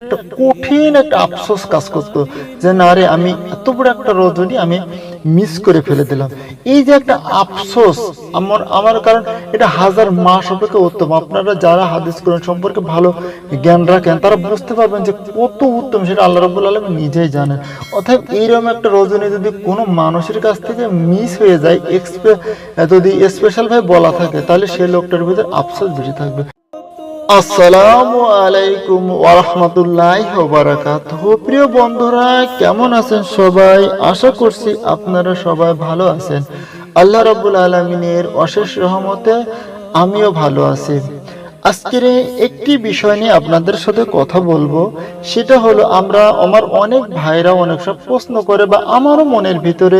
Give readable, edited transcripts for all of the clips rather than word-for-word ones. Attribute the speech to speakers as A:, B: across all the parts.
A: একটা কঠিন একটা আফসোস কাজ করতো যে না রে, আমি এত বড় একটা রজনী আমি মিস করে ফেলে দিলাম। এই যে একটা আফসোস আমার কারণ এটা হাজার মাস অপেক্ষা উত্তম। আপনারা যারা হাদিস কোরআন সম্পর্কে ভালো জ্ঞান রাখেন তারা বুঝতে পারবেন যে কত উত্তম, সেটা আল্লাহ রাব্বুল আলামিন নিজেই জানেন। অর্থাৎ এইরকম একটা রজনী যদি কোনো মানুষের কাছ থেকে মিস হয়ে যায়, যদি স্পেশাল ভাবে বলা থাকে, তাহলে সেই লোকটার ভিতরে আফসোস বেশি থাকবে। আসসালামু আলাইকুম ওয়া রাহমাতুল্লাহি ওয়া বারাকাতুহু। প্রিয় বন্ধুরা, কেমন আছেন সবাই? আশা করছি আপনারা সবাই ভালো আছেন। আল্লাহ রাব্বুল আলামিনের অশেষ রহমতে আমিও ভালো আছি। আজকের একটি বিষয় নিয়ে আপনাদের সাথে কথা বলবো, সেটা হলো আমার অনেক ভাইরা অনেক সব প্রশ্ন করে, বা আমারও মনের ভিতরে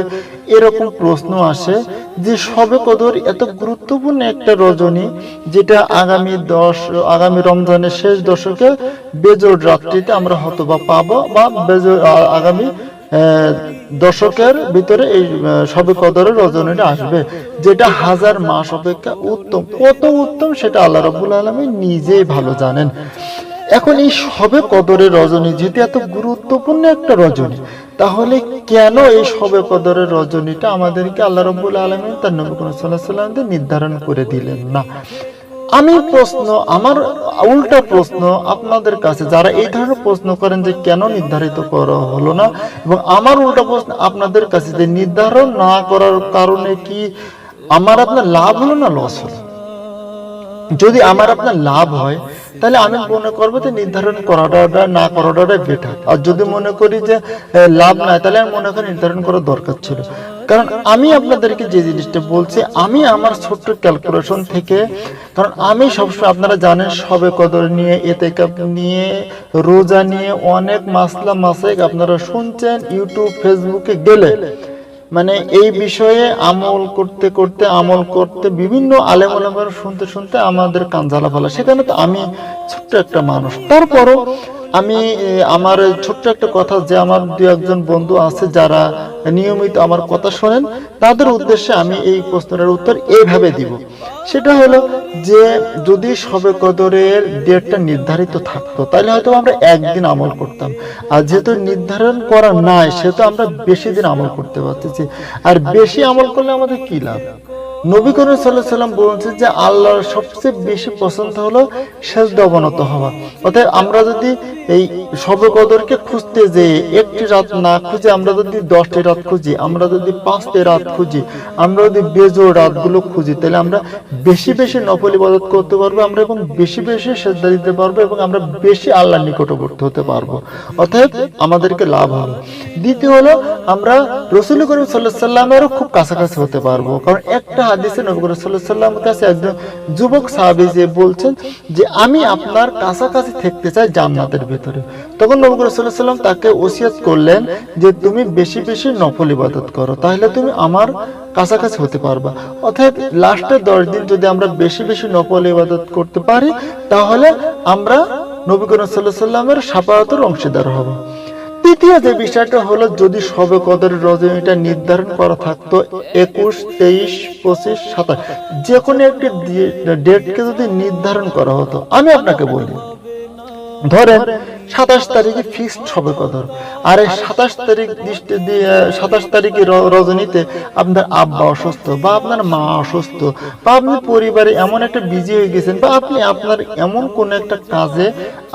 A: এরকম প্রশ্ন আসে যে শবে কদর এত গুরুত্বপূর্ণ একটা রজনী, যেটা আগামী রমজানের শেষ দশকে বেজোড় রাত্রিতে আমরা হয়তোবা পাবো, বা আগামী দশকের ভিতরে এই শবে কদরের রজনীটা আসবে, যেটা হাজার মাস অপেক্ষা উত্তম। কত উত্তম সেটা আল্লাহ রাব্বুল আলামিন নিজেই ভালো জানেন। এখন এই শবে কদরের রজনী যেহেতু এত গুরুত্বপূর্ণ একটা রজনী, তাহলে কেন এই শবে কদরের রজনীটা আমাদেরকে আল্লাহ রাব্বুল আলামিন তার নবী করিম সাল্লাল্লাহু আলাইহি ওয়াসাল্লাম দিয়ে নির্ধারণ করে দিলেন না? আমার উল্টা প্রশ্ন আপনাদের কাছে, যারা এই ধরনের প্রশ্ন করেন যে কেন নির্ধারিত করা হলো না, এবং আমার উল্টা প্রশ্ন আপনাদের কাছে যে নির্ধারণ না করার কারণে কি আমার আপনার লাভ হলো না লস হলো? যদি আমার আপনার লাভ হয় তাহলে আমি মনে করবো যে নির্ধারণ করাটা না করাটাই বেটার। আর যদি মনে করি যে লাভ নাই, তাহলে আমি মনে করি নির্ধারণ করার দরকার ছিল। কারণ আমি আপনাদেরকে যে জিনিসটা বলছি, আমি আমার ছোট্ট ক্যালকুলেশন থেকে, কারণ আমি সবসময় আপনারা জানেন শবে কদর নিয়ে, ইতিকাফ নিয়ে, রোজা নিয়ে অনেক মাসলা মাসাইক আপনারা শুনছেন ইউটিউব ফেসবুকে গেলে, মানে এই বিষয়ে আমল করতে বিভিন্ন আলেম ওলামার শুনতে আমাদের কান জ্বালা ফেলা। সেখানে তো আমি ছোট্ট একটা মানুষ, তারপরও আমি আমার ছোট্ট একটা কথা, যে আমার দু একজন বন্ধু আছে যারা নিয়মিত আমার কথা শোনেন, তাদের উদ্দেশ্যে আমি এই প্রশ্নের উত্তর এইভাবে দিব। সেটা হলো যে যদি শবে কদরের ডেটটা নির্ধারিত থাকতো, তাহলে হয়তো আমরা একদিন আমল করতাম। আর যেহেতু নির্ধারণ করা নাই, সেহেতু আমরা বেশি দিন আমল করতে পারতেছি। আর বেশি আমল করলে আমাদের কি লাভ? নবী করিম সাল্লাল্লাহু আলাইহি ওয়াসাল্লাম বলেছেন যে আল্লাহর সবচেয়ে বেশি পছন্দ হলো সেজদা অবনত হওয়া। অর্থাৎ আমরা যদি এই শবে কদরকে খুঁজতে যে একটি রাত না খুঁজে, আমরা যদি 10টি রাত খুঁজি, আমরা যদি 5টি রাত খুঁজি, আমরা যদি বেজোড় রাতগুলো খুঁজি, তাহলে আমরা বেশি বেশি নফল ইবাদত করতে পারবো, আমরা এবং বেশি বেশি সেজদা দিতে পারবো, এবং আমরা বেশি আল্লাহর নিকটবর্তী হতে পারবো। অর্থাৎ আমাদেরকে লাভ হবে। দ্বিতীয় হলো আমরা রাসূল করিম সাল্লাল্লাহু আলাইহি ওয়াসাল্লামেরও খুব কাছাকাছি হতে পারবো। কারণ একটা হাদিসে নবী করিম সাল্লাল্লাহু আলাইহি ওয়াসাল্লামের কাছে একজন যুবক সাহাবী যে বলছেন যে আমি আপনার কাছাকাছি থাকতে চাই জান্নাতের ভিতরে। তখন নবী করিম সাল্লাল্লাহু আলাইহি ওয়াসাল্লাম তাকে ওসিয়ত করলেন যে তুমি বেশি বেশি নফল ইবাদত করো, তাহলে তুমি আমার কাছাকাছি হতে পারবা। অর্থাৎ লাস্টের 10 দিন যদি আমরা বেশি বেশি নফল ইবাদত করতে পারি, তাহলে আমরা নবী করিম সাল্লাল্লাহু আলাইহি ওয়াসাল্লামের শাফাআতের অংশীদার হব। তৃতীয় যে বিষয়টা হলো, যদি শবে কদরের রজনীটা নির্ধারণ করা থাকতো 21, 23, 25, 27, যে কোনো একটি ডেটকে যদি নির্ধারণ করা হতো, আমি আপনাকে বলি ধরেন 27 তারিখে ফিক্সড শবে কদর, আর এই 27 তারিখে রজনীতে আপনার আব্বা অসুস্থ, বা আপনার মা অসুস্থ, বা আপনি পরিবারে এমন একটা বিজি হয়ে গেছেন, বা আপনি আপনার এমন কোন একটা কাজে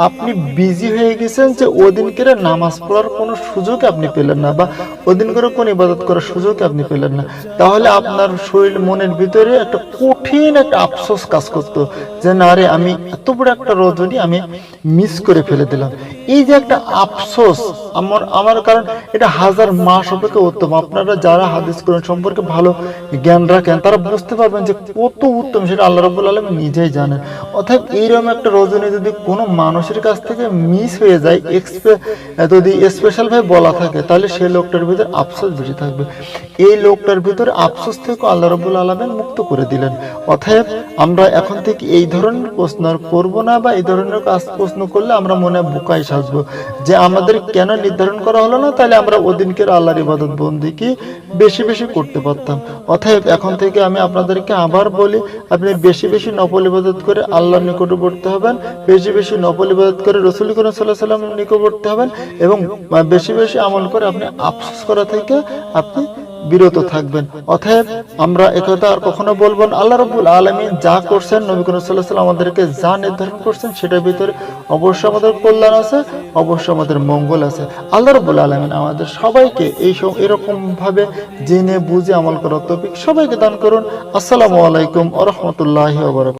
A: আপনি বিজি হয়ে গেছেন যে ওদিন করে নামাজ পড়ার কোনো সুযোগ আপনি পেলেন না, বা ওদিন করে কোনো ইবাদত করার সুযোগ আপনি পেলেন না, তাহলে আপনার শরীর মনের ভিতরে একটা কঠিন একটা আফসোস কাজ করতো যে না রে, আমি এত বড় একটা রজনী আমি মিস করে ফেলে দিলাম। এই যে একটা আফসোস আমার কারণ এটা হাজার মাস অপেক্ষা উত্তম। আপনারা যারা হাদিস কোরআন সম্পর্কে ভালো জ্ঞান রাখেন তারা বুঝতে পারবেন যে কত উত্তম, সেটা আল্লাহ রাব্বুল আলামিন নিজেই জানেন। অর্থাৎ এইরকম একটা রজনী যদি কোনো মানুষের কাছ থেকে মিস হয়ে যায়, যদি স্পেশাল ভাবে বলা থাকে, তাহলে সেই লোকটার ভিতরে আফসোস বেশি থাকবে। এই লোকটার ভিতরে আফসোস থেকে আল্লাহ রাব্বুল আলামিন মুক্ত করে দিলেন। অতএব আমরা এখন থেকে এই ধরনের প্রশ্ন আর করবো না, বা এই ধরনের প্রশ্ন করলে আমরা মনে বোকাই সাজবো যে আমাদের কেন নির্ধারণ করা হলো না, তাহলে আমরা ওদিনকের আল্লাহর ইবাদত বন্দেগী বেশি বেশি করতে পারতাম। অতএব এখন থেকে আমি আপনাদেরকে আবার বলি, আপনি বেশি বেশি নফল ইবাদত করে আল্লাহর নিকটবর্তী হবেন, বেশি বেশি নফল ইবাদত করে রাসূল করিম সাল্লাল্লাহু আলাইহি ওয়াসাল্লামের নিকটবর্তী হবেন, এবং বেশি বেশি আমল করে আপনি আফসোস করা থেকে আপনি বিরত থাকবেন। অতএব আমরা একথা আর কখনো বলবো না। আল্লাহ রাব্বুল আলামিন যা করছেন, নবী করিম সাল্লাল্লাহু আলাইহি ওয়াসাল্লাম আমাদেরকে যা নির্ধারণ করছেন, সেটার ভিতরে অবশ্যই আমাদের কল্যাণ আছে, অবশ্যই আমাদের মঙ্গল আছে। আল্লাহ রাব্বুল আলামিন আমাদের সবাইকে এরকম ভাবে জেনে বুঝে আমল করার তৌফিক সবাইকে দান করুন। আসসালামু আলাইকুম ওয়া রাহমাতুল্লাহি ওয়া বারাকাতুহু।